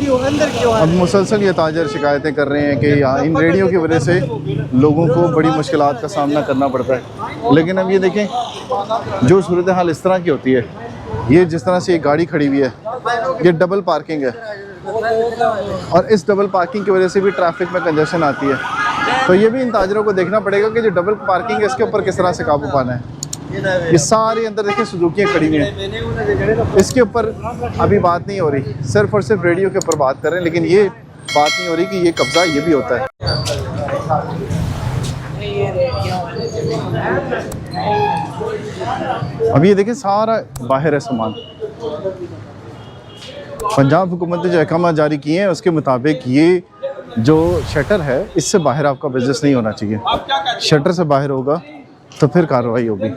अब मुसलसल ये ताजर शिकायतें कर रहे हैं कि यहाँ इन रेडियो की वजह से लोगों को बड़ी मुश्किलात का सामना करना पड़ता है। लेकिन अब ये देखें, जो सूरत हाल इस तरह की होती है, ये जिस तरह से ये गाड़ी खड़ी हुई है, ये डबल पार्किंग है और इस डबल पार्किंग की वजह से भी ट्रैफिक में कंजेशन आती है। तो ये भी इन ताजरों को देखना पड़ेगा कि जो डबल पार्किंग है इसके ऊपर किस तरह से काबू पाना है। ये सारी अंदर देखिए सुजुकियाँ खड़ी हुई हैं, इसके ऊपर अभी बात नहीं हो रही, सिर्फ और सिर्फ रेडियो के ऊपर बात कर रहे हैं। लेकिन ये बात नहीं हो रही कि ये कब्ज़ा ये भी होता है। अब ये देखिए सारा बाहर है सामान। पंजाब हुकूमत ने जो अहकाम जारी किए हैं उसके मुताबिक ये जो शटर है इससे बाहर आपका बिजनेस नहीं होना चाहिए। शटर से बाहर होगा तो फिर कार्रवाई होगी।